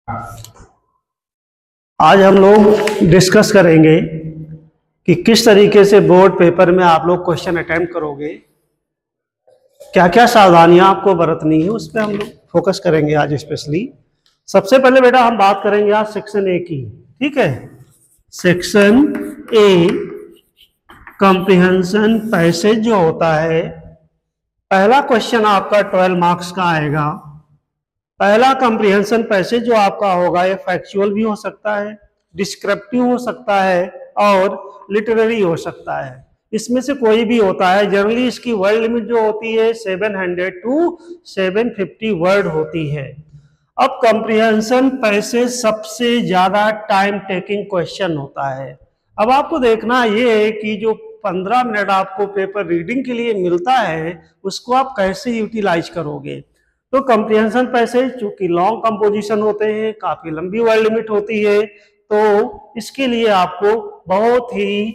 आज हम लोग डिस्कस करेंगे कि किस तरीके से बोर्ड पेपर में आप लोग क्वेश्चन अटेम्प्ट करोगे, क्या क्या सावधानियां आपको बरतनी है, उस पर हम लोग फोकस करेंगे आज स्पेशली। सबसे पहले बेटा हम बात करेंगे आज सेक्शन ए की, ठीक है। सेक्शन ए कॉम्प्रिहेंशन पैसेज जो होता है, पहला क्वेश्चन आपका 12 मार्क्स का आएगा। पहला कॉम्प्रिहेंशन पैसेज जो आपका होगा ये फैक्चुअल भी हो सकता है, डिस्क्रिप्टिव हो सकता है और लिटरेरी हो सकता है। इसमें से कोई भी होता है। जनरली इसकी वर्ड लिमिट जो होती है 700 टू 750 वर्ड होती है। अब कॉम्प्रिहेंशन पैसेज सबसे ज्यादा टाइम टेकिंग क्वेश्चन होता है। अब आपको देखना ये है कि जो 15 मिनट आपको पेपर रीडिंग के लिए मिलता है उसको आप कैसे यूटिलाइज करोगे। तो कॉम्प्रिहेंशन पैसेज चूंकि लॉन्ग कंपोजिशन होते हैं, काफी लंबी वर्ड लिमिट होती है, तो इसके लिए आपको बहुत ही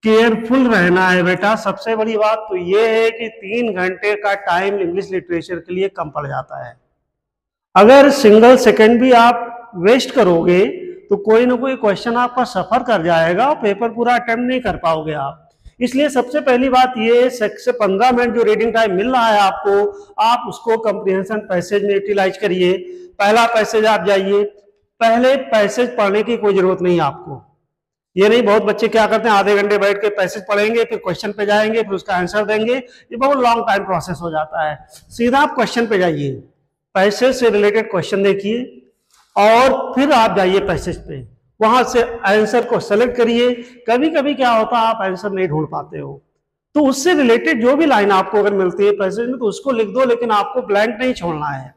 केयरफुल रहना है बेटा। सबसे बड़ी बात तो ये है कि 3 घंटे का टाइम इंग्लिश लिटरेचर के लिए कम पड़ जाता है। अगर सिंगल सेकंड भी आप वेस्ट करोगे तो कोई ना कोई क्वेश्चन आपका सफर कर जाएगा और पेपर पूरा अटेम्प्ट नहीं कर पाओगे आप। इसलिए सबसे पहली बात ये, से 15 मिनट जो रीडिंग टाइम मिल रहा है आपको, आप उसको कॉम्प्रिहेंशन पैसेज में यूटिलाइज करिए। पहला पैसेज आप जाइए, पहले पैसेज पढ़ने की कोई जरूरत नहीं आपको। ये नहीं, बहुत बच्चे क्या करते हैं, आधे घंटे बैठ के पैसेज पढ़ेंगे, फिर क्वेश्चन पे जाएंगे, फिर उसका आंसर देंगे। ये बहुत लॉन्ग टाइम प्रोसेस हो जाता है। सीधा आप क्वेश्चन पे जाइए, पैसेज से रिलेटेड क्वेश्चन देखिए और फिर आप जाइए पैसेज पे, वहां से आंसर को सेलेक्ट करिए। कभी कभी क्या होता है आप आंसर नहीं ढूंढ पाते हो, तो उससे रिलेटेड जो भी लाइन आपको अगर मिलती है पैसेज में तो उसको लिख दो, लेकिन आपको ब्लैंक नहीं छोड़ना है।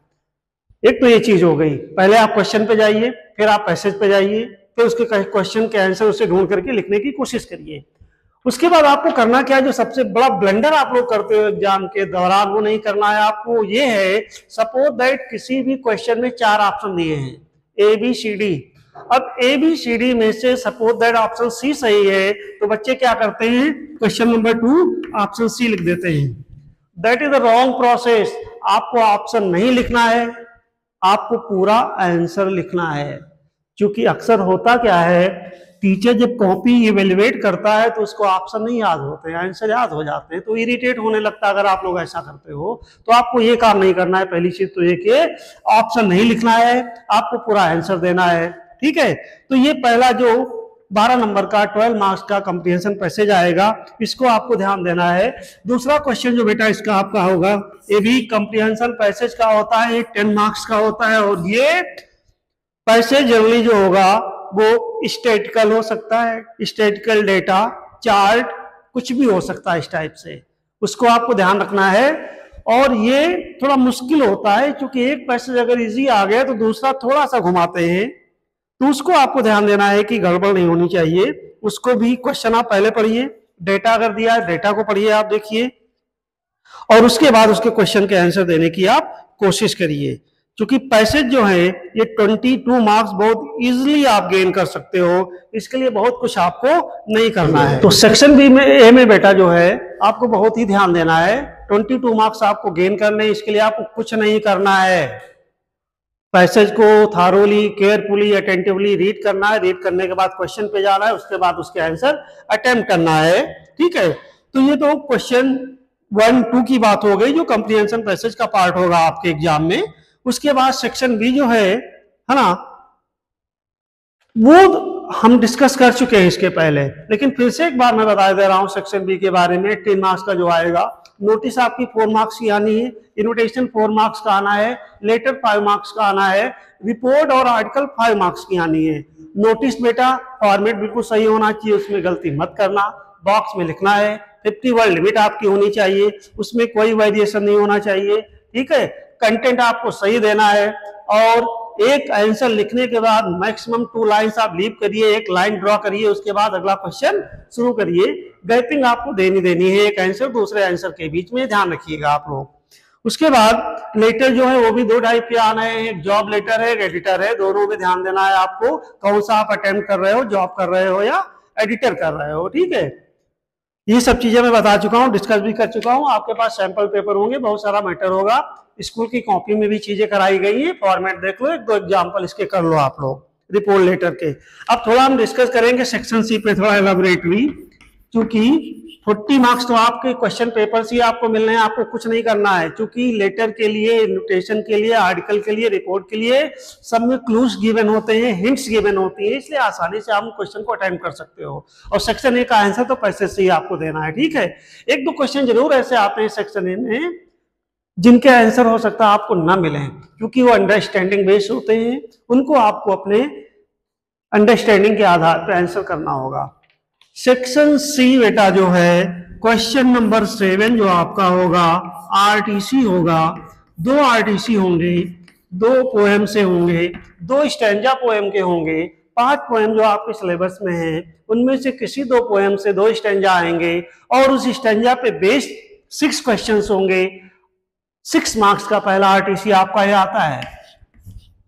एक तो ये चीज हो गई। पहले आप क्वेश्चन पे जाइए, फिर आप पैसेज पे जाइए, फिर उसके क्वेश्चन के आंसर उसे ढूंढ करके लिखने की कोशिश करिए। उसके बाद आपको करना क्या है, जो सबसे बड़ा ब्लंडर आप लोग करते हो एग्जाम के दौरान, वो नहीं करना है आपको। ये है, सपोज दैट किसी भी क्वेश्चन में 4 ऑप्शन दिए हैं, ए बी सी डी। अब ए बी सी डी में से सपोज दैट ऑप्शन सी सही है, तो बच्चे क्या करते हैं, क्वेश्चन नंबर 2 ऑप्शन सी लिख देते हैं। That is the wrong process. आपको ऑप्शन नहीं लिखना है, आपको पूरा आंसर लिखना है। क्योंकि अक्सर होता क्या है, टीचर जब कॉपी इवेल्युएट करता है तो उसको ऑप्शन नहीं याद होते हैं, आंसर याद हो जाते हैं, तो इरिटेट होने लगता है। अगर आप लोग ऐसा करते हो तो आपको ये काम नहीं करना है। पहली चीज तो ये कि ऑप्शन नहीं लिखना है, आपको पूरा आंसर देना है, ठीक है। तो ये पहला जो 12 नंबर का 12 मार्क्स का कॉम्प्रिहेंशन पैसेज आएगा, इसको आपको ध्यान देना है। दूसरा क्वेश्चन जो बेटा इसका आपका होगा, ये भी कॉम्प्रिहेंशन पैसेज का होता है, 10 मार्क्स का होता है। और ये पैसेज जनरली जो होगा वो स्टैटिकल हो सकता है, स्टैटिकल डेटा, चार्ट, कुछ भी हो सकता है इस टाइप से, उसको आपको ध्यान रखना है। और ये थोड़ा मुश्किल होता है क्योंकि एक पैसेज अगर इजी आ गया तो दूसरा थोड़ा सा घुमाते हैं, तो उसको आपको ध्यान देना है कि गड़बड़ नहीं होनी चाहिए। उसको भी क्वेश्चन आप पहले पढ़िए, डेटा अगर दिया है डेटा को पढ़िए, आप देखिए, और उसके बाद उसके क्वेश्चन के आंसर देने की आप कोशिश करिए। क्योंकि पैसेज जो है ये 22 मार्क्स बहुत इजीली आप गेन कर सकते हो, इसके लिए बहुत कुछ आपको नहीं करना है। तो सेक्शन बी में ए में बेटा जो है आपको बहुत ही ध्यान देना है। 22 मार्क्स आपको गेन करने, इसके लिए आपको कुछ नहीं करना है। पैसेज को थारोली, केयरफुली, अटेंटिवली रीड करना है, रीड करने के बाद क्वेश्चन पे जाना है, उसके बाद उसके आंसर अटेम्प्ट करना है, ठीक है। तो ये तो क्वेश्चन 1, 2 की बात हो गई जो कॉम्प्रिहेंशन पैसेज का पार्ट होगा आपके एग्जाम में। उसके बाद सेक्शन बी जो है ना, वो हम डिस्कस कर चुके हैं इसके पहले, लेकिन फिर से एक बार मैं बता दे रहा हूं सेक्शन बी के बारे में। 10 मार्क्स का जो आएगा, नोटिस आपकी 4 मार्क्स की आनी है, इन्विटेशन 4 मार्क्स का आना है, लेटर 5 मार्क्स का आना है, रिपोर्ट और आर्टिकल 5 मार्क्स की आनी है। नोटिस बेटा फॉर्मेट बिल्कुल सही होना चाहिए, उसमें गलती मत करना, बॉक्स में लिखना है, 50 वर्ड लिमिट आपकी होनी चाहिए, उसमें कोई वेरिएशन नहीं होना चाहिए, ठीक है। कंटेंट आपको सही देना है, और एक आंसर लिखने के बाद मैक्सिमम 2 लाइन्स आप लीव करिए, एक लाइन ड्रॉ करिए, उसके बाद अगला क्वेश्चन शुरू करिए। गैपिंग आपको देनी है एक आंसर दूसरे आंसर के बीच में, ध्यान रखिएगा आप लोग। उसके बाद लेटर जो है वो भी 2 टाइप के आने हैं, एक जॉब लेटर है, एक एडिटर है। दोनों में ध्यान देना है आपको, कौन सा आप अटेम्प्ट कर रहे हो, जॉब कर रहे हो या एडिटर कर रहे हो, ठीक है। ये सब चीजें मैं बता चुका हूँ, डिस्कस भी कर चुका हूँ। आपके पास सैंपल पेपर होंगे, बहुत सारा मैटर होगा, स्कूल की कॉपी में भी चीजें कराई गई हैं, फॉर्मेट देख लो, एक दो एग्जाम्पल इसके कर लो आप लोग रिपोर्ट लेटर के। अब थोड़ा हम डिस्कस करेंगे सेक्शन सी पे थोड़ा एलाबोरेटली, क्योंकि 40 मार्क्स तो आपके क्वेश्चन पेपर से आपको मिलने हैं, आपको कुछ नहीं करना है, क्योंकि लेटर के लिए, नोटेशन के लिए, आर्टिकल के लिए, रिपोर्ट के लिए सब में क्लूज गिवन होते हैं, हिंट्स गिवन होती है, इसलिए आसानी से आप क्वेश्चन को अटेम्प्ट कर सकते हो। और सेक्शन ए का आंसर तो पैसे से ही आपको देना है, ठीक है। एक दो क्वेश्चन जरूर ऐसे आते हैं सेक्शन ए में जिनके आंसर हो सकता है आपको ना मिले, क्योंकि वो अंडरस्टैंडिंग बेस्ड होते हैं, उनको आपको अपने अंडरस्टैंडिंग के आधार पर आंसर करना होगा। सेक्शन सी बेटा जो है क्वेश्चन नंबर 7 जो आपका होगा आरटीसी होगा, 2 आरटीसी होंगे, 2 पोएम से होंगे, 2 स्टैंजा पोएम के होंगे, 5 पोएम जो आपके सिलेबस में है उनमें से किसी 2 पोएम से 2 स्टैंजा आएंगे और उस स्टैंजा पे बेस्ड 6 क्वेश्चंस होंगे। 6 मार्क्स का पहला आरटीसी आपका ये आता है।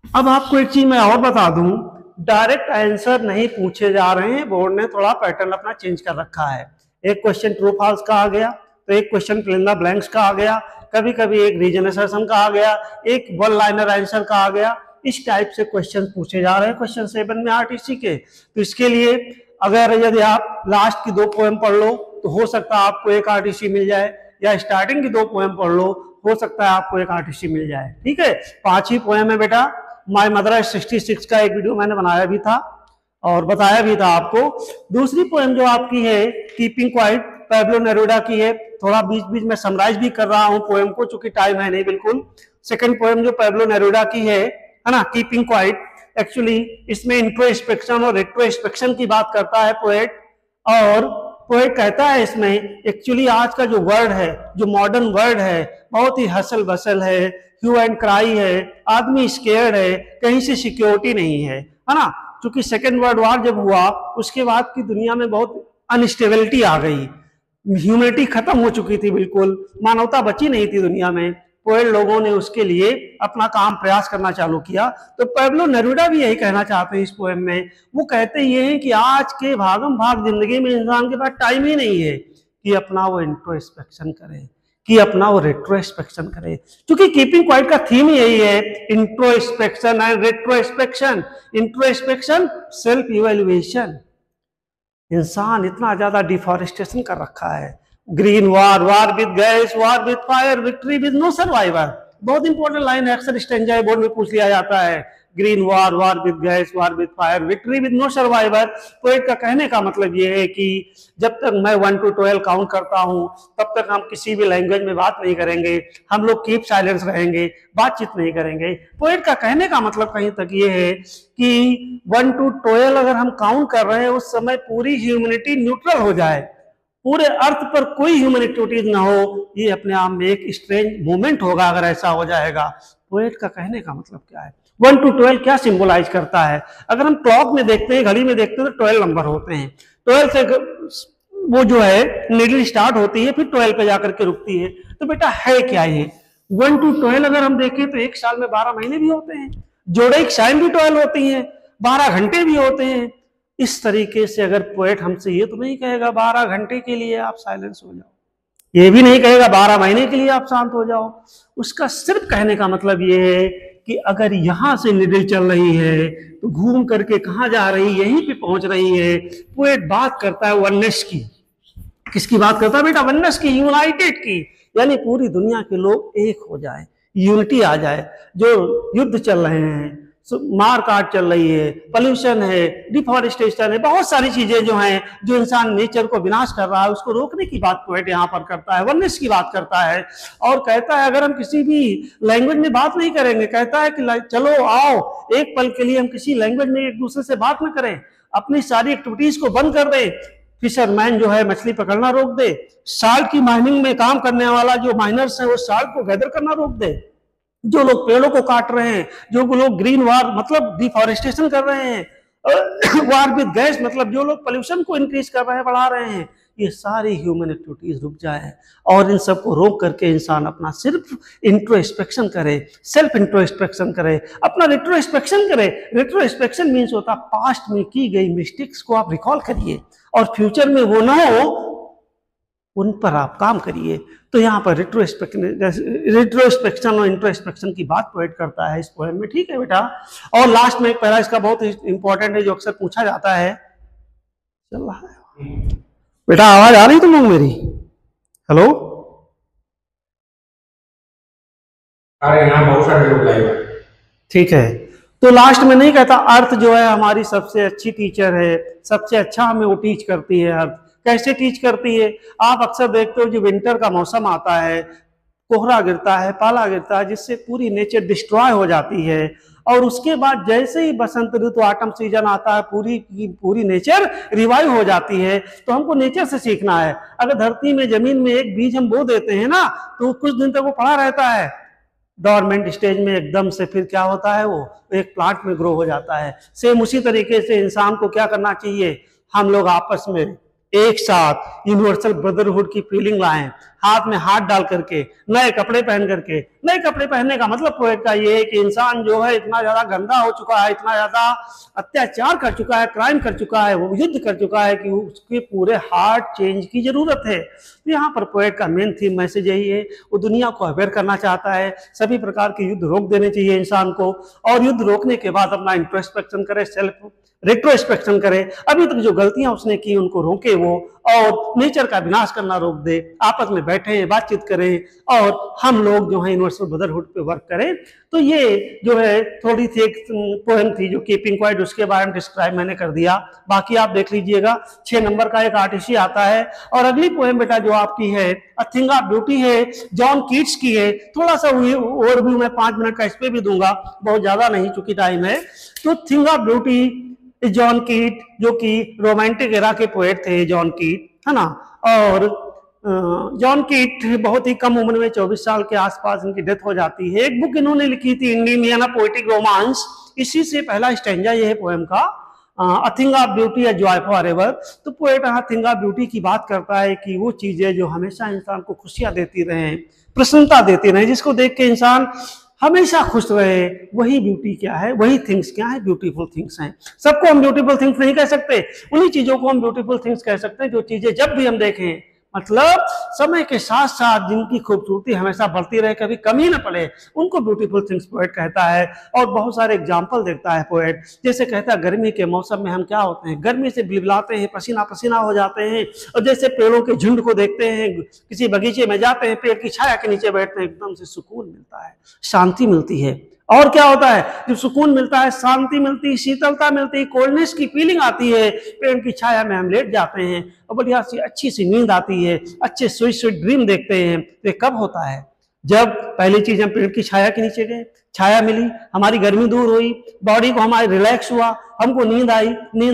अब आपको एक चीज मैं और बता दूं, डायरेक्ट आंसर नहीं पूछे जा रहे हैं, बोर्ड ने थोड़ा पैटर्न अपना चेंज कर रखा है। एक क्वेश्चन ट्रू फॉल्स का आ गया, तो एक question fill in the blanks का आ गया, कभी कभी एक रीजन असर्शन का आ गया, एक वन लाइनर आंसर का आ गया। इस टाइप से क्वेश्चन पूछे जा रहे हैं क्वेश्चन 7 में आरटीसी के। तो इसके लिए अगर यदि आप लास्ट की 2 पोएम पढ़ लो तो हो सकता है आपको एक आरटीसी मिल जाए, या स्टार्टिंग की 2 पोएम पढ़ लो हो सकता है आपको एक आरटीसी मिल जाए, ठीक है। 5 ही पोएम है बेटा। माय मदर 66 का एक वीडियो मैंने बनाया भी था और बताया भी था आपको। दूसरी पोएम जो आपकी है कीपिंग क्वाइट, पैब्लो नेरूदा की है। थोड़ा बीच बीच में समराइज भी कर रहा हूं पोएम को, चूंकि टाइम है नहीं बिल्कुल। सेकंड पोएम जो पैब्लो नेरूदा की है ना, कीपिंग क्वाइट, एक्चुअली इसमें इंट्रोस्पेक्शन और रेट्रोस्पेक्शन की बात करता है पोएट। और पोएट कहता है इसमें एक्चुअली आज का जो वर्ड है, जो मॉडर्न वर्ड है, बहुत ही हसल बसल है, ह्यू एंड क्राई है, आदमी स्केयर्ड है, कहीं से सिक्योरिटी नहीं है ना। क्योंकि सेकेंड वर्ल्ड वॉर जब हुआ उसके बाद की दुनिया में बहुत अनस्टेबिलिटी आ गई, ह्यूमैनिटी खत्म हो चुकी थी, बिल्कुल मानवता बची नहीं थी दुनिया में। पोएट लोगों ने उसके लिए अपना काम प्रयास करना चालू किया। तो पैब्लो नेरूदा भी यही कहना चाहते हैं इस पोएम में। वो कहते ये हैं कि आज के भागम भाग जिंदगी में इंसान के पास टाइम ही नहीं है कि अपना वो इंट्रोस्पेक्शन करे, कि अपना वो रेट्रोस्पेक्शन करे, क्योंकि कीपिंग क्वाइट का थीम यही है, introspection and retrospection. Introspection self evaluation. इंसान इतना ज्यादा डिफॉरेस्टेशन कर रखा है, green war, war with gas, war with fire, victory with no survivor. बहुत इंपॉर्टेंट लाइन है, अक्सर स्टैंजा बोर्ड में पूछ लिया जाता है। Green war, war with gas, war with fire, victory with no survivor. Poet का कहने का मतलब ये है कि जब तक मैं 1 to 12 काउंट करता हूं तब तक हम किसी भी लैंग्वेज में बात नहीं करेंगे, हम लोग कीप साइलेंस रहेंगे, बातचीत नहीं करेंगे। पोएट का कहने का मतलब कहीं तक ये है कि 1 to 12 अगर हम काउंट कर रहे हैं उस समय पूरी ह्यूमैनिटी न्यूट्रल हो जाए, पूरे अर्थ पर कोई ह्यूमन एक्टिविटीज ना हो, ये अपने आप में एक स्ट्रेंज मोमेंट होगा अगर ऐसा हो जाएगा। पोएट का कहने का मतलब क्या है? 1 to 12 क्या सिंबलाइज करता है? अगर हम क्लॉक में देखते हैं, घड़ी में देखते हैं तो 12 नंबर होते हैं। 12 से वो जो है नीडल स्टार्ट होती है, फिर 12 पे जाकर के रुकती है। तो बेटा है क्या ये? 1 to 12 अगर हम देखें तो एक साल में 12 महीने भी होते हैं, जोड़े साइन भी 12 होती हैं, 12 घंटे भी होते हैं। इस तरीके से अगर पोएट हमसे ये तो नहीं कहेगा 12 घंटे के लिए आप साइलेंस हो जाओ, ये भी नहीं कहेगा 12 महीने के लिए आप शांत हो जाओ। उसका सिर्फ कहने का मतलब ये है कि अगर यहां से निडल चल रही है तो घूम करके कहां जा रही है, यहीं पे पहुंच रही है। पोएट बात करता है वननेस की। किसकी बात करता है बेटा? वननेस की, यूनाइटेड की, यानी पूरी दुनिया के लोग एक हो जाए, यूनिटी आ जाए। जो युद्ध चल रहे हैं, मार काट चल रही है, पोल्यूशन है, डिफॉरेस्टेशन है, बहुत सारी चीजें जो हैं, जो इंसान नेचर को विनाश कर रहा है, उसको रोकने की बात पोएट यहाँ पर करता है, वननेस की बात करता है। और कहता है अगर हम किसी भी लैंग्वेज में बात नहीं करेंगे, कहता है कि चलो आओ एक पल के लिए हम किसी लैंग्वेज में एक दूसरे से बात न करें, अपनी सारी एक्टिविटीज को बंद कर दें। फिशरमैन जो है मछली पकड़ना रोक दे, साल्ट की माइनिंग में काम करने वाला जो माइनर्स है वो साल्ट को गैदर करना रोक दे, जो लोग पेड़ों को काट रहे हैं, जो लोग ग्रीन वार मतलब डिफॉरेस्टेशन कर रहे हैं, वार विद गैस मतलब जो लोग पोल्यूशन को इंक्रीज कर रहे हैं, बढ़ा रहे हैं, ये सारी ह्यूमन एक्टिविटीज रुक जाए और इन सबको रोक करके इंसान अपना सिर्फ इंट्रोस्पेक्शन करे, सेल्फ इंट्रोस्पेक्शन करे, अपना रेट्रोस्पेक्शन करे। रेट्रोस्पेक्शन मीन्स होता है पास्ट में की गई मिस्टेक्स को आप रिकॉल करिए और फ्यूचर में वो ना हो उन पर आप काम करिए। तो यहाँ पर रिट्रोस्पेक्शन और इंट्रोस्पेक्शन की बात पोएट करता है इस पोएम में, ठीक है बेटा। और लास्ट में एक पैरा इसका बहुत इंपॉर्टेंट है जो अक्सर पूछा जाता है, चल रहा है बेटा, आवाज आ रही तुम लोग मेरी? हेलो, अरे यहाँ बहुत सारे लोग लाइव हैं। ठीक है। तो लास्ट में नहीं कहता अर्थ जो है हमारी सबसे अच्छी टीचर है, सबसे अच्छा हमें वो टीच करती है। अर्थ कैसे टीच करती है? आप अक्सर देखते हो जो विंटर का मौसम आता है, कोहरा गिरता है, पाला गिरता है, जिससे पूरी नेचर डिस्ट्रॉय हो जाती है। और उसके बाद जैसे ही बसंत ऋतु ऑटम सीजन आता है, पूरी की पूरी नेचर रिवाइव हो जाती है। तो हमको नेचर से सीखना है। अगर धरती में, जमीन में एक बीज हम बो देते हैं ना, तो कुछ दिन तक वो पड़ा रहता है डॉर्मेंट स्टेज में, एकदम से फिर क्या होता है, वो एक प्लांट में ग्रो हो जाता है। सेम उसी तरीके से इंसान को क्या करना चाहिए, हम लोग आपस में एक साथ यूनिवर्सल ब्रदरहुड की फीलिंग लाएं, हाथ में हाथ डाल करके, नए कपड़े पहन करके। नए कपड़े पहनने का मतलब पोएट का ये है कि इंसान जो है इतना ज्यादा गंदा हो चुका है, इतना ज्यादा अत्याचार कर चुका है, क्राइम कर चुका है, वो युद्ध कर चुका है कि उसके पूरे हार्ट चेंज की जरूरत है। तो यहाँ पर पोएट का मेन थीम मैसेज यही है, वो दुनिया को अवेयर करना चाहता है, सभी प्रकार के युद्ध रोक देने चाहिए इंसान को, और युद्ध रोकने के बाद अपना इंट्रोस्पेक्शन करे, सेल्फ रेट्रोस्पेक्शन करे, अभी तक जो गलतियां उसने की उनको रोके वो, और नेचर का विनाश करना रोक दे, आपस में बैठे बातचीत करें, और हम लोग जो है यूनिवर्सल ब्रदरहुड पे वर्क करें। तो ये जो है थोड़ी सी एक पोएम थी जो कीपिंग क्वाइट, उसके बारे में डिस्क्राइब मैंने कर दिया, बाकी आप देख लीजिएगा। 6 नंबर का एक आर्टिस्ट आता है। और अगली पोएम बेटा जो आपकी है अ थिंग ऑफ ब्यूटी है, जॉन कीट्स की है। थोड़ा सा ओवरव्यू मैं 5 मिनट का इस पे भी दूंगा, बहुत ज्यादा नहीं चूंकि टाइम है। तो थिंग ऑफ ब्यूटी जॉन कीट, जो कि रोमांटिक एरा के पोएट थे जॉन कीट, है ना। और जॉन कीट बहुत ही कम उम्र में 24 साल के आसपास इनकी डेथ हो जाती है। एक बुक इन्होंने लिखी थी, इंडियन पोएटिक रोमांस, इसी से पहला स्टैंजा ये है पोएम का, a thing of beauty a joy for ever. तो पोएट यहाँ थिंग ऑफ ब्यूटी की बात करता है कि वो चीजें जो हमेशा इंसान को खुशियां देती रहे, प्रसन्नता देती रहे, जिसको देख के इंसान हमेशा खुश रहे, वही ब्यूटी क्या है, वही थिंग्स क्या है, ब्यूटीफुल थिंग्स हैं। सबको हम ब्यूटीफुल थिंग्स नहीं कह सकते, उन्हीं चीजों को हम ब्यूटीफुल थिंग्स कह सकते हैं जो चीजें जब भी हम देखें, मतलब समय के साथ साथ जिनकी खूबसूरती हमेशा बढ़ती रहे, कभी कमी न पड़े, उनको ब्यूटीफुल थिंग्स पोएट कहता है। और बहुत सारे एग्जाम्पल देता है पोएट, जैसे कहता है गर्मी के मौसम में हम क्या होते हैं, गर्मी से बिलबिलाते हैं, पसीना पसीना हो जाते हैं। और जैसे पेड़ों के झुंड को देखते हैं, किसी बगीचे में जाते हैं, पेड़ की छाया के नीचे बैठते हैं, एकदम से सुकून मिलता है, शांति मिलती है। और क्या होता है, जब सुकून मिलता है, शांति मिलती है, शीतलता मिलती है, कोल्डनेस की फीलिंग आती है, पेड़ की छाया में हम लेट जाते हैं और बढ़िया सी अच्छी सी नींद आती है, अच्छे स्वीट स्वीट ड्रीम देखते हैं। तो कब होता है, जब पहली चीज हम पेड़ की छाया के नीचे गए, छाया मिली, हमारी गर्मी दूर हुई, बॉडी को हमारे रिलैक्स हुआ, हमको नींद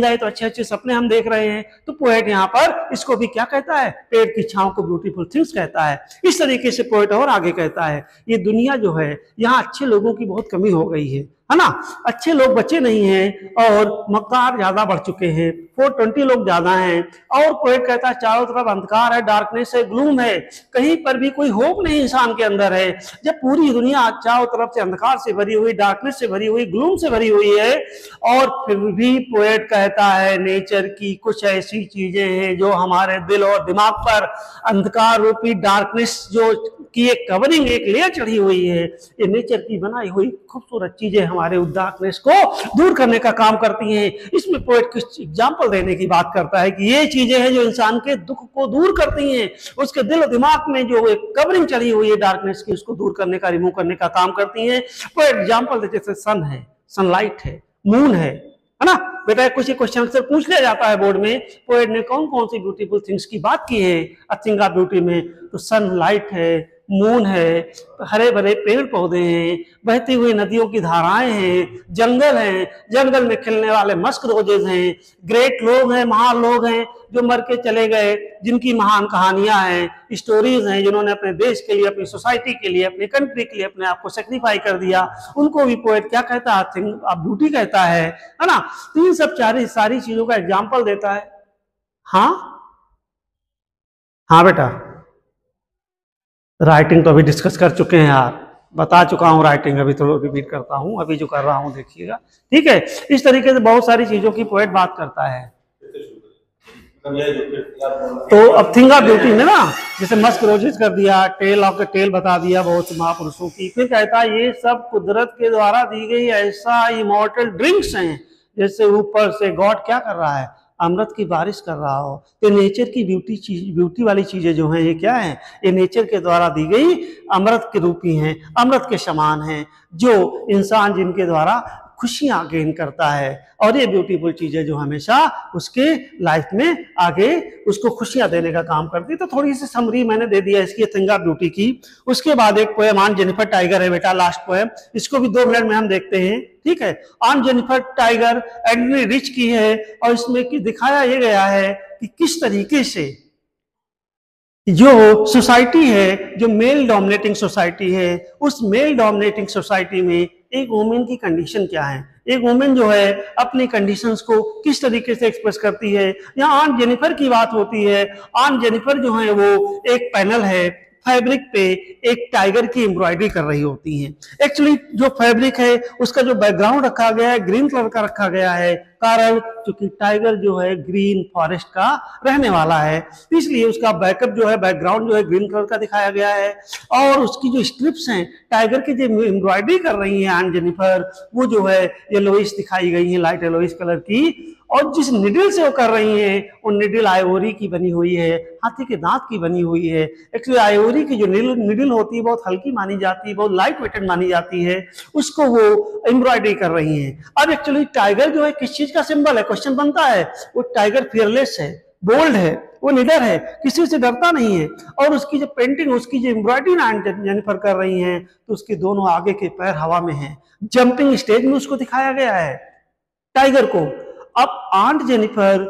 आई तो अच्छे अच्छे सपने हम देख रहे हैं। तो पोएट यहाँ पर इसको भी क्या कहता है, पेड़ की छांव को ब्यूटीफुल थिंग्स कहता है। इस तरीके से पोएट और आगे कहता है, ये दुनिया जो है यहाँ अच्छे लोगों की बहुत कमी हो गई है ना, अच्छे लोग बचे नहीं हैं और मक्कार ज्यादा बढ़ चुके हैं, 420 लोग ज्यादा हैं। और पोएट कहता है चारों तरफ अंधकार है, डार्कनेस है, ग्लूम है, कहीं पर भी कोई होप नहीं इंसान के अंदर है। जब पूरी दुनिया चारों तरफ से अंधकार से भरी हुई, डार्कनेस से भरी हुई, ग्लूम से भरी हुई है, और फिर भी पोएट कहता है नेचर की कुछ ऐसी चीजें हैं जो हमारे दिल और दिमाग पर अंधकार रूपी डार्कनेस जो की एक कवरिंग, एक लेयर चढ़ी हुई है, ये नेचर की बनाई हुई खूबसूरत चीजें हमारे उस डार्कनेस को दूर करने का काम करती हैं। इसमें पोएट कुछ एग्जाम्पल देने की बात करता है कि ये चीजें हैं जो इंसान के दुख को दूर करती हैं, उसके दिल दिमाग में जो एक कवरिंग चढ़ी हुई है डार्कनेस की, उसको दूर करने का, रिमूव करने का काम करती हैं। पोएट एग्जाम्पल देते, जैसे सन है, सनलाइट है, मून है ना बेटा। कुछ क्वेश्चन आंसर पूछ लिया जाता है बोर्ड में, पोएट ने कौन कौन सी ब्यूटीफुल थिंग्स की बात की है अ थिंग ऑफ ब्यूटी में, तो सनलाइट है, मून है, हरे भरे पेड़ पौधे हैं, बहती हुई नदियों की धाराएं हैं, जंगल हैं, जंगल में खिलने वाले मस्क रोजेज हैं, ग्रेट लोग हैं, महान लोग हैं जो मर के चले गए, जिनकी महान कहानियां हैं, स्टोरीज हैं, जिन्होंने अपने देश के लिए, अपनी सोसाइटी के लिए, अपनी कंट्री के लिए अपने आप को सेक्रीफाई कर दिया, उनको भी पोएट क्या कहता है, थिंग ऑफ ब्यूटी कहता है ना। तो इन सब सारी चीजों का एग्जाम्पल देता है। हाँ बेटा, राइटिंग तो अभी डिस्कस कर चुके हैं यार, बता चुका हूं राइटिंग, अभी तो रिपीट करता हूं, अभी जो कर रहा हूं देखिएगा, ठीक है। इस तरीके से बहुत सारी चीजों की पोएट बात करता है। तो अब थिंग ऑफ ब्यूटी में ना, जैसे मस्क रोजेस कर दिया, टेल ऑफ द टेल बता दिया बहुत से महापुरुषों की, फिर कहता है ये सब कुदरत के द्वारा दी गई ऐसा इमॉर्टल ड्रिंक्स हैं, जैसे ऊपर से गॉड क्या कर रहा है, अमृत की बारिश कर रहा हो। तो नेचर की ब्यूटी वाली चीजें जो हैं ये क्या है, ये नेचर के द्वारा दी गई अमृत के रूपी हैं, अमृत के समान हैं, जो इंसान जिनके द्वारा खुशियां गेन करता है। और ये ब्यूटीफुल चीजें जो हमेशा उसके लाइफ में आगे उसको खुशियां देने का काम करती है। तो थोड़ी सी समरी मैंने दे दिया इसकी थिंग ऑफ ब्यूटी की। उसके बाद एक पोएम ऑन जेनिफर टाइगर है बेटा, लास्ट पोएम, इसको भी 2 मिनट में हम देखते हैं, ठीक है। On Jennifer tiger Antony rich की है, और इसमें कि दिखाया ये गया है कि किस तरीके से जो सोसाइटी है, जो मेल डोमिनेटिंग सोसाइटी है, उस मेल डोमिनेटिंग सोसाइटी में एक वुमेन की कंडीशन क्या है, एक वुमेन जो है अपनी कंडीशंस को किस तरीके से एक्सप्रेस करती है। यहाँ ऑन जेनिफर की बात होती है। ऑन जेनिफर जो है वो एक पैनल है, फैब्रिक पे एक टाइगर की एम्ब्रॉयडरी कर रही होती हैं। एक्चुअली जो फैब्रिक है उसका जो बैकग्राउंड रखा गया है ग्रीन कलर का रखा गया है, कारण क्योंकि टाइगर जो है ग्रीन फॉरेस्ट का रहने वाला है, इसलिए उसका बैकअप जो है, बैकग्राउंड जो है ग्रीन कलर का दिखाया गया है। और उसकी जो स्ट्रिप्स हैं टाइगर की जो एम्ब्रॉयडरी कर रही है ऑन जेनिफर, वो जो है येलोइश दिखाई गई है, लाइट येलोइश कलर की। और जिस निडल से वो कर रही हैं वो निडल आइवोरी की बनी हुई है, हाथी के दांत की बनी हुई है। एक्चुअली आइवोरी की जो निडल होती है बहुत हल्की मानी जाती है, बहुत लाइट वेटेड मानी जाती है, उसको वो एम्ब्रॉयडरी कर रही हैं। अब एक्चुअली टाइगर जो है किस चीज का सिंबल है, क्वेश्चन बनता है। वो टाइगर फियरलेस है, बोल्ड है, वो निडर है, किसी से डरता नहीं है। और उसकी जो पेंटिंग, उसकी जो एम्ब्रॉयडरी जेनिफर कर रही हैं, तो उसके दोनों आगे के पैर हवा में हैं, जंपिंग स्टेज में उसको दिखाया गया है टाइगर को। अब आंट जेनिफर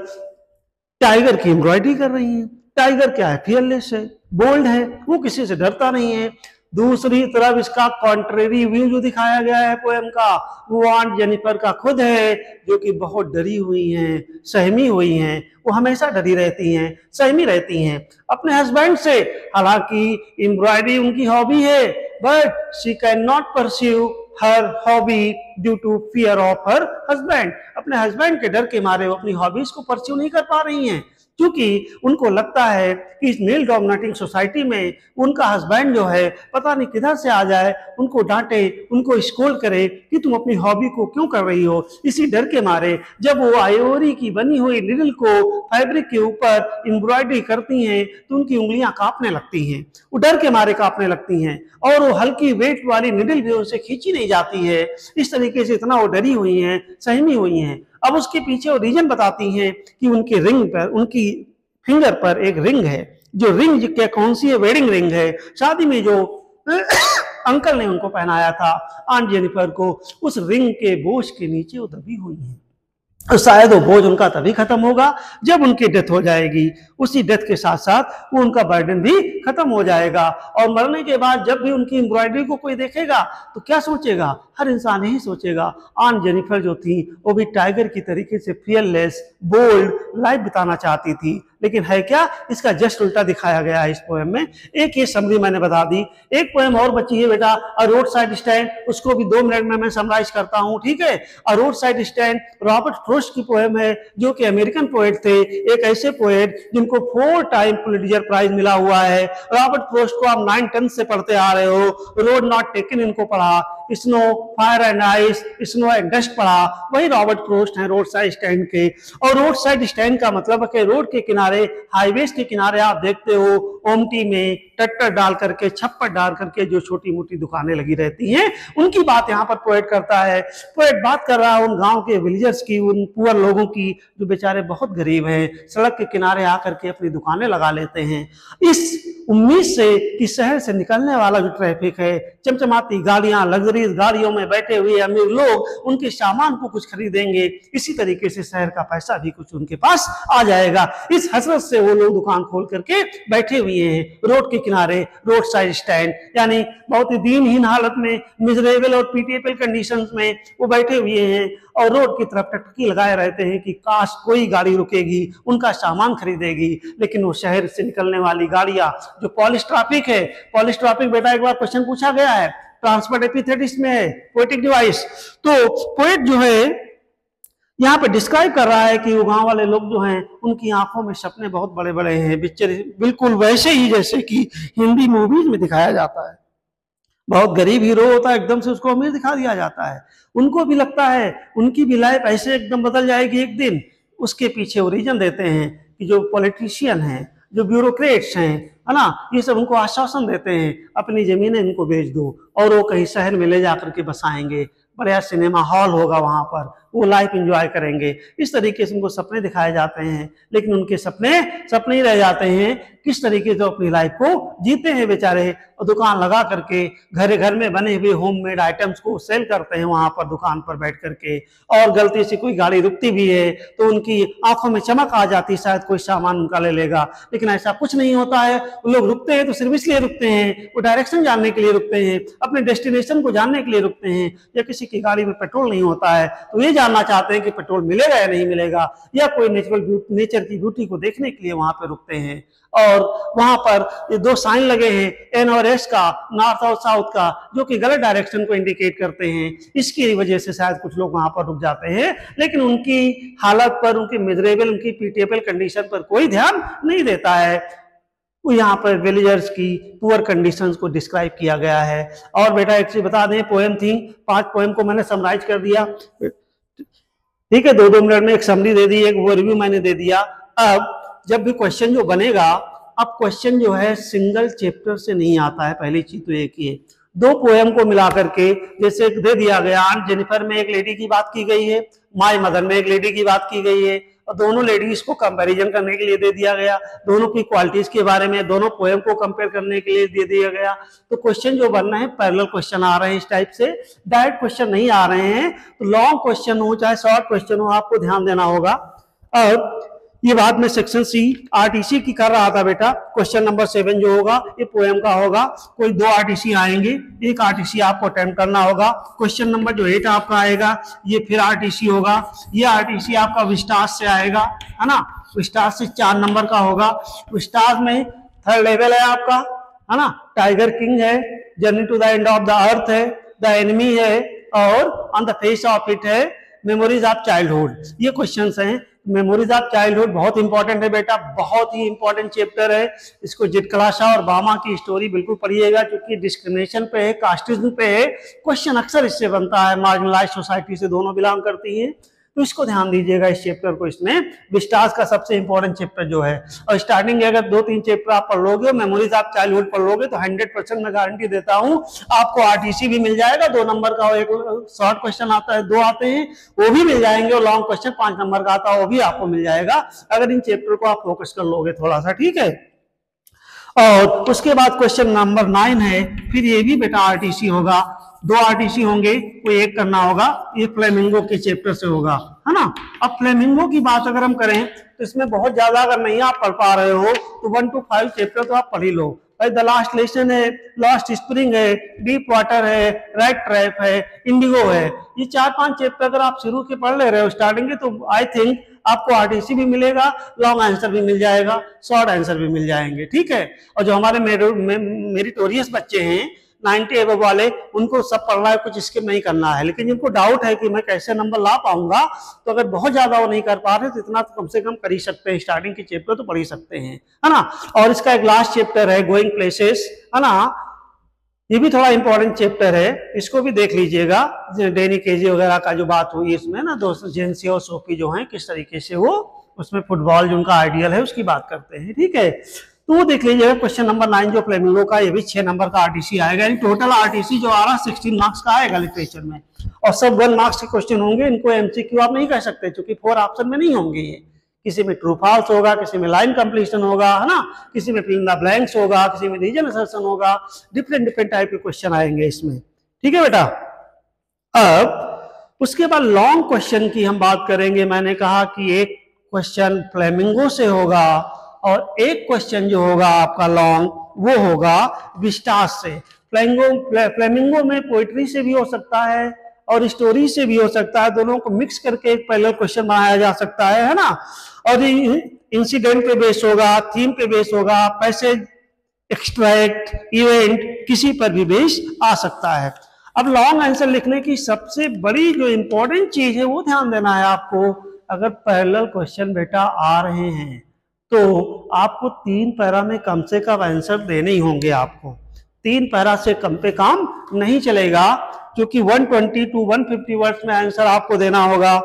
टाइगर की एम्ब्रॉयडरी कर रही है। टाइगर क्या है, फियरलेस है, बोल्ड है, वो किसी से डरता नहीं है। दूसरी तरफ इसका कॉन्ट्रेरी व्यू जो दिखाया गया है पोएम का, वो आंट जेनिफर का खुद है, जो कि बहुत डरी हुई हैं, सहमी हुई हैं। वो हमेशा डरी रहती हैं, सहमी रहती हैं अपने हस्बैंड से। हालांकि एम्ब्रॉयडरी उनकी हॉबी है, but she can not pursue her hobby due to fear of her husband. अपने हस्बैंड के डर के मारे वो अपनी हॉबीज को परस्यू नहीं कर पा रही हैं, क्योंकि उनको लगता है कि इस मेल डोमिनेटिंग सोसाइटी में उनका हस्बैंड जो है पता नहीं किधर से आ जाए, उनको डांटे, उनको स्कोल्ड करे कि तुम अपनी हॉबी को क्यों कर रही हो। इसी डर के मारे जब वो आइवोरी की बनी हुई निडल को फैब्रिक के ऊपर एम्ब्रॉयडरी करती हैं तो उनकी उंगलियां कांपने लगती हैं, वो डर के मारे कांपने लगती हैं, और वो हल्की वेट वाली निडल भी उनसे खींची नहीं जाती है। इस तरीके से इतना वो डरी हुई हैं, सहमी हुई हैं। अब उसके पीछे वो रीजन बताती हैं कि उनके रिंग पर, उनकी फिंगर पर एक रिंग है, जो रिंग क्या कौन सी है, वेडिंग रिंग है, शादी में जो अंकल ने उनको पहनाया था आंट जेनिफर को, उस रिंग के बोझ के नीचे वो दबी हुई है। तो शायद वो बोझ उनका तभी खत्म होगा जब उनकी डेथ हो जाएगी। उसी डेथ के साथ साथ वो उनका बर्डन भी खत्म हो जाएगा। और मरने के बाद जब भी उनकी एम्ब्रॉयडरी को कोई देखेगा तो क्या सोचेगा, हर इंसान यही सोचेगा आंट जेनिफर जो थी वो भी टाइगर की तरीके से फियरलेस, बोल्ड लाइफ बिताना चाहती थी। लेकिन है क्या, इसका जस्ट उल्टा दिखाया गया है इस पोएम में। एक ये समरी मैंने बता दी। एक पोएम और बची है बेटा, अ रोड साइड स्टैंड, उसको भी 2 मिनट में मैं समराइज करता हूँ, ठीक है। A roadside stand Robert Frost की पोएम है, जो कि अमेरिकन पोएट थे, एक ऐसे पोएट जिनको 4 टाइम पुलिट्जर प्राइज मिला हुआ है। रॉबर्ट फ्रोस्ट को आप 9-10 से पढ़ते आ रहे हो, रोड नॉट टेकन इनको पढ़ा, snow, fire and ice, snow and dust पढ़ा, वही रॉबर्ट फ्रोस्ट हैं रोड साइड स्टैंड के। और रोड साइड स्टैंड का मतलब है कि रोड के किनारे, हाईवेज के किनारे आप देखते हो ओमटी में ट्रैक्टर डाल करके, छप्पर डाल करके जो छोटी मोटी दुकानें लगी रहती हैं, उनकी बात यहाँ पर पोएट करता है। पोएट बात कर रहा है उन गांव के विलेजर्स की, उन पुअर लोगों की जो बेचारे बहुत गरीब हैं, सड़क के किनारे आकर के अपनी दुकानें लगा लेते हैं, इस उम्मीद से कि शहर से निकलने वाला जो ट्रैफिक है, चमचमाती गाड़ियां, लग्जरीज गाड़ियों में बैठे हुए अमीर लोग उनके सामान को कुछ खरीदेंगे, इसी तरीके से शहर का पैसा भी कुछ उनके पास आ जाएगा। इस हसरत से वो लोग दुकान खोल करके बैठे हुए हैं रोड के किनारे, रोड साइड स्टैंड, यानी बहुत ही दीनहीन हालत में, मिजरेबल और पीटीएपल कंडीशंस में वो बैठे हुए हैं और रोड की तरफ टकटकी लगाए रहते हैं कि काश कोई गाड़ी रुकेगी, उनका सामान खरीदेगी। लेकिन वो शहर से निकलने वाली गाड़ियां, जो पॉलिश ट्रैफिक है, पॉलिश ट्रैफिक बेटा एक बार क्वेश्चन पूछा गया है, ट्रांसपोर्ट एपिथेटिक्स में है, पोएटिक डिवाइस। तो पोएट जो है यहाँ पे डिस्क्राइब कर रहा है कि वो गांव वाले लोग जो हैं उनकी आंखों में सपने बहुत बड़े बड़े हैं, बिल्कुल वैसे ही जैसे कि हिंदी मूवीज में दिखाया जाता है। बहुत गरीब हीरो होता है, एकदम से उसको अमीर दिखा दिया जाता है। उनको भी लगता है उनकी भी लाइफ ऐसे एकदम बदल जाएगी एक दिन। उसके पीछे वो रीजन देते हैं कि जो पॉलिटिशियन हैं, जो ब्यूरोक्रेट्स हैं, है ना, ये सब उनको आश्वासन देते हैं अपनी जमीनें इनको बेच दो और वो कहीं शहर में ले जाकर के बसाएंगे, बढ़िया सिनेमा हॉल होगा वहां पर, वो लाइफ एंजॉय करेंगे। इस तरीके से उनको सपने दिखाए जाते हैं, लेकिन उनके सपने सपने ही रह जाते हैं। किस तरीके से अपनी लाइफ को जीते हैं बेचारे, और दुकान लगा करके घर घर में बने हुए होममेड आइटम्स को सेल करते हैं वहां पर दुकान पर बैठ करके। और गलती से कोई गाड़ी रुकती भी है तो उनकी आंखों में चमक आ जाती, शायद कोई सामान उनका ले लेगा, लेकिन ऐसा कुछ नहीं होता है। वो लोग रुकते हैं तो सिर्फ इसलिए रुकते हैं, वो डायरेक्शन जानने के लिए रुकते हैं, अपने डेस्टिनेशन को जानने के लिए रुकते हैं। या किसी की गाड़ी में पेट्रोल नहीं होता है तो ये जानना चाहते हैं कि पेट्रोल मिलेगा या नहीं मिलेगा, या कोई नेचर की ब्यूटी को देखने के लिए वहां पर रुकते हैं। और वहां पर ये दो साइन लगे हैं, एन और एस का, नॉर्थ और साउथ का, जो कि गलत डायरेक्शन को इंडिकेट करते हैं। इसकी वजह से शायद कुछ लोग वहां पर रुक जाते हैं, लेकिन उनकी हालत पर, उनकी मिजरेबल, उनकी पीटिएबल कंडीशन पर कोई ध्यान नहीं देता है। वो यहाँ पर विलेजर्स की पुअर कंडीशंस को डिस्क्राइब किया गया है। और बेटा एक चीज बता दें, पोएम थी, 5 पोएम को मैंने समराइज कर दिया, ठीक है, 2-2 मिनट में एक समरी दे दी, एक ओवरव्यू मैंने दे दिया। अब जब भी क्वेश्चन जो बनेगा, अब क्वेश्चन जो है सिंगल चैप्टर से नहीं आता है, पहली चीज तो एक ही है। 2 पोएम को मिला करके, जैसे दे दिया गया, आंट जेनिफर में एक लेडी की बात की गई है, माय मदर में एक लेडी की बात की गई है, और दोनों लेडीज को कंपैरिजन करने के लिए दे दिया गया, दोनों की क्वालिटीज के बारे में, दोनों पोएम को कंपेयर करने के लिए दे दिया गया। तो क्वेश्चन जो बन रहे हैं पैरेलल क्वेश्चन आ रहे हैं, इस टाइप से डायरेक्ट क्वेश्चन नहीं आ रहे हैं। तो लॉन्ग क्वेश्चन हो चाहे शॉर्ट क्वेश्चन हो, आपको ध्यान देना होगा। और ये बात मैं सेक्शन सी आरटीसी की कर रहा था बेटा। क्वेश्चन नंबर 7 जो होगा ये पोएम का होगा, कोई 2 आरटीसी आएंगे, एक आरटीसी आपको अटेम्प्ट करना होगा। क्वेश्चन नंबर जो 8 आपका आएगा ये फिर आरटीसी होगा, ये आरटीसी आपका विस्टास से आएगा, है ना, विस्टास से 4 नंबर का होगा। विस्टास में 3rd लेवल है आपका, है ना, टाइगर किंग है, journey to the end of the earth है, द एनिमी है, और on the face of it है, मेमोरीज ऑफ चाइल्डहुड। ये क्वेश्चंस हैं। मेमोरीज ऑफ चाइल्डहुड बहुत इंपॉर्टेंट है बेटा, बहुत ही इंपॉर्टेंट चैप्टर है। इसको जिटकलाशा और बामा की स्टोरी बिल्कुल पढ़िएगा, क्योंकि डिस्क्रिमिनेशन पे है, कास्टिज्म पे है, क्वेश्चन अक्सर इससे बनता है, मार्जिनलाइज सोसाइटी से दोनों बिलोंग करती हैं। तो इसको ध्यान दीजिएगा इस चैप्टर को, इसमें विस्टास का सबसे इंपॉर्टेंट चैप्टर जो है। और स्टार्टिंग के अगर 2-3 चैप्टर आप पढ़ लोगे, मेमोरीज ऑफ चाइल्डहुड पढ़ लोगे, तो 100% मैं गारंटी देता हूं आपको आरटीसी भी मिल जाएगा 2 नंबर का, एक शॉर्ट क्वेश्चन आता है, 2 आते हैं वो भी मिल जाएंगे, और लॉन्ग क्वेश्चन 5 नंबर का आता है वो भी आपको मिल जाएगा, अगर इन चैप्टर को आप फोकस कर लोगे थोड़ा सा, ठीक है। और उसके बाद क्वेश्चन नंबर 9 है, फिर ये भी बेटा आरटीसी होगा, 2 आरटीसी होंगे, कोई एक करना होगा, ये फ्लेमिंगो के चैप्टर से होगा, है ना। अब फ्लेमिंगो की बात अगर हम करें तो इसमें बहुत ज्यादा अगर नहीं आप पढ़ पा रहे हो तो 1 to 5 चैप्टर तो आप पढ़ ही लो। द लास्ट लेसन है, लास्ट स्प्रिंग है, डीप वाटर है, राइट ट्रैप है, इंडिगो है, ये 4-5 चैप्टर अगर आप शुरू के पढ़ ले रहे हो स्टार्टिंग के, तो आई थिंक आपको आरटीसी भी मिलेगा, लॉन्ग आंसर भी मिल जाएगा, शॉर्ट आंसर भी मिल जाएंगे, ठीक है। और जो हमारे मेरिटोरियस बच्चे हैं 90 एबव वाले, उनको सब पढ़ना है, कुछ स्किप नहीं करना है। लेकिन जिनको डाउट है कि मैं कैसे नंबर ला पाऊंगा, तो अगर बहुत ज्यादा वो नहीं कर पा रहे तो इतना तो कम से कम कर ही सकते हैं, स्टार्टिंग के चैप्टर तो पढ़ ही सकते हैं, है ना। और इसका एक लास्ट चैप्टर है गोइंग प्लेसेस, है ना, ये भी थोड़ा इंपॉर्टेंट चैप्टर है, इसको भी देख लीजिएगा। डेनी केजी वगैरह का जो बात हुई इसमें ना, दोस्त जेंसी और सोफी जो हैं किस तरीके से वो उसमें फुटबॉल जो उनका आइडियल है उसकी बात करते हैं, ठीक है। तो वो देख लीजिएगा। क्वेश्चन नंबर 9 जो फ्लेमिंगो का, ये भी 6 नंबर का आरटीसी आएगा, यानी टोटल आरटीसी जो आ रहा है 16 मार्क्स का आएगा लिटरेचर में, और सब 1 मार्क्स के क्वेश्चन होंगे। इनको एमसीक्यू आप नहीं कह सकते, क्योंकि 4 ऑप्शन में नहीं होंगे ये, किसी में ट्रू फॉल्स होगा, किसी में लाइन कंप्लीशन होगा, है ना, किसी में फिल इन द ब्लैंक्स होगा, किसी में रीजन असर्शन होगा, डिफरेंट टाइप के क्वेश्चन आएंगे इसमें, ठीक है बेटा। अब उसके बाद लॉन्ग क्वेश्चन की हम बात करेंगे। मैंने कहा कि एक क्वेश्चन फ्लेमिंगो से होगा और एक क्वेश्चन जो होगा आपका लॉन्ग वो होगा विस्टास से। फ्लेमिंगो में पोइट्री से भी हो सकता है और स्टोरी से भी हो सकता है, दोनों को मिक्स करके एक पैरेलल क्वेश्चन बनाया जा सकता है ना। और इंसिडेंट पे बेस होगा, थीम पे बेस होगा, पैसेज, एक्सट्रैक्ट, इवेंट, किसी पर भी बेस आ सकता है। अब लॉन्ग आंसर लिखने की सबसे बड़ी जो इंपॉर्टेंट चीज है वो ध्यान देना है आपको। अगर पैरेलल क्वेश्चन बेटा आ रहे हैं तो आपको 3 पैरा में कम से कम आंसर देने ही होंगे। आपको 3 पैरा से कम पे काम नहीं चलेगा, क्योंकि 120 to 150 वर्ड्स में आंसर आपको देना होगा।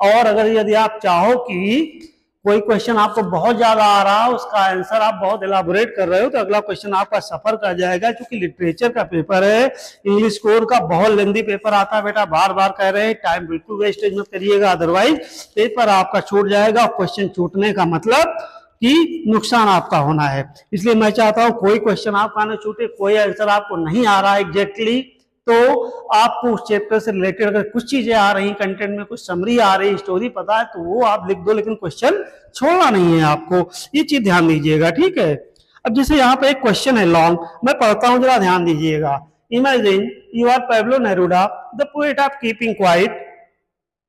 और अगर यदि आप चाहो कि कोई क्वेश्चन आपको बहुत ज्यादा आ रहा है, उसका आंसर आप बहुत इलाबोरेट कर रहे हो, तो अगला क्वेश्चन आपका सफर कर जाएगा। क्योंकि लिटरेचर का पेपर है, इंग्लिश कोर का बहुत लेंदी पेपर आता है बेटा, बार बार कह रहे हैं टाइम बिल्कुल वेस्टेज मत करिएगा, अदरवाइज पेपर आपका छूट जाएगा। और क्वेश्चन छूटने का मतलब कि नुकसान आपका होना है। इसलिए मैं चाहता हूं कोई क्वेश्चन आपका ना छूटे, कोई आंसर आपको नहीं आ रहा है एग्जैक्टली, तो आपको उस चैप्टर से रिलेटेड अगर कुछ चीजें आ रही, कंटेंट में कुछ समरी आ रही, स्टोरी पता है, तो वो आप लिख दो, लेकिन क्वेश्चन छोड़ना नहीं है आपको। ये चीज ध्यान दीजिएगा, ठीक है। अब जैसे यहाँ पे एक क्वेश्चन है लॉन्ग, मैं पढ़ता हूं, जरा ध्यान दीजिएगा। Imagine you are Pablo Neruda, the poet of keeping quiet,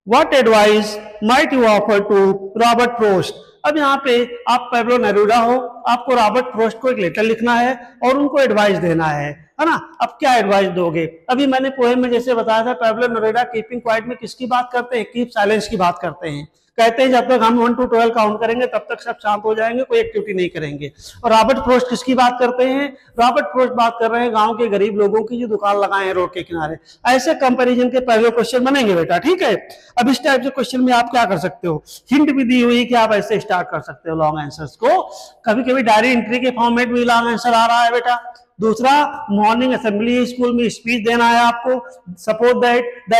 what advice might you offer to Robert Frost. अब यहाँ पे आप पैब्लो नेरुडा हो, आपको रॉबर्ट फ्रोस्ट को एक लेटर लिखना है और उनको एडवाइस देना है ना। अब क्या एडवाइस दोगे? अभी मैंने पोएम में जैसे बताया था, पैब्लो नेरुडा कीपिंग क्वाइट में किसकी बात करते हैं? कीप साइलेंस की बात करते हैं। कहते हैं जब तक हम 1 to 12 काउंट करेंगे तब तक सब शांत हो जाएंगे, कोई एक्टिविटी नहीं करेंगे। और रॉबर्ट फ्रोस्ट किसकी बात करते हैं? रॉबर्ट फ्रोस्ट बात कर रहे हैं गांव के गरीब लोगों की जो दुकान लगाए हैं रोड के किनारे। ऐसे कंपैरिजन के पहले क्वेश्चन बनेंगे बेटा, ठीक है। अब इस टाइप के क्वेश्चन में आप क्या कर सकते हो, हिंट भी दी हुई कि आप ऐसे स्टार्ट कर सकते हो लॉन्ग आंसर्स को। कभी कभी डायरी एंट्री के फॉर्मेट में लॉन्ग आंसर आ रहा है बेटा। दूसरा, मॉर्निंग असेंबली स्कूल में स्पीच देना है आपको, सपोज दैट द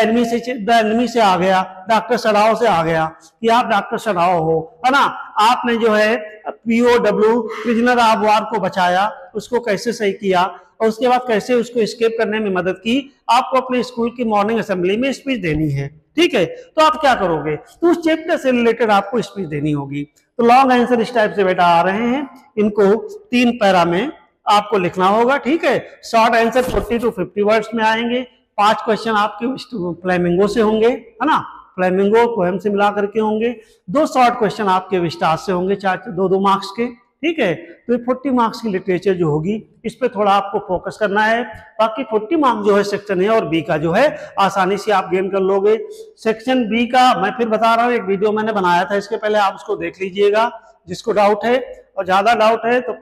एनिमी से आ गया, डॉक्टर सड़ाओ से आ गया कि आप डॉक्टर सड़ाओ हो, है ना। आपने जो है POW प्रिजनर ऑफ वार को बचाया, उसको कैसे सही किया और उसके बाद कैसे उसको एस्केप करने में मदद की, आपको अपने स्कूल की मॉर्निंग असेंबली में स्पीच देनी है, ठीक है। तो आप क्या करोगे? तो उस चैप्टर से रिलेटेड आपको स्पीच देनी होगी। तो लॉन्ग आंसर इस टाइप से बेटा आ रहे हैं, इनको 3 पैरा में आपको लिखना होगा, ठीक है। शॉर्ट आंसर 40 to 50 वर्ड्स में आएंगे। 5 क्वेश्चन आपके फ्लेमिंगो से होंगे, है ना, फ्लेमिंगो पोएम से मिला करके होंगे। 2 शॉर्ट क्वेश्चन आपके विस्टास से होंगे, 2-2 मार्क्स के, ठीक है। तो 40 मार्क्स की लिटरेचर जो होगी इस पे थोड़ा आपको फोकस करना है। बाकी 40 मार्क्स जो है सेक्शन ए और बी का जो है आसानी से आप गेन कर लोगे। सेक्शन बी का मैं फिर बता रहा हूँ, एक वीडियो मैंने बनाया था इसके पहले, आप उसको देख लीजिएगा जिसको डाउट है। और ज्यादा डाउट है तो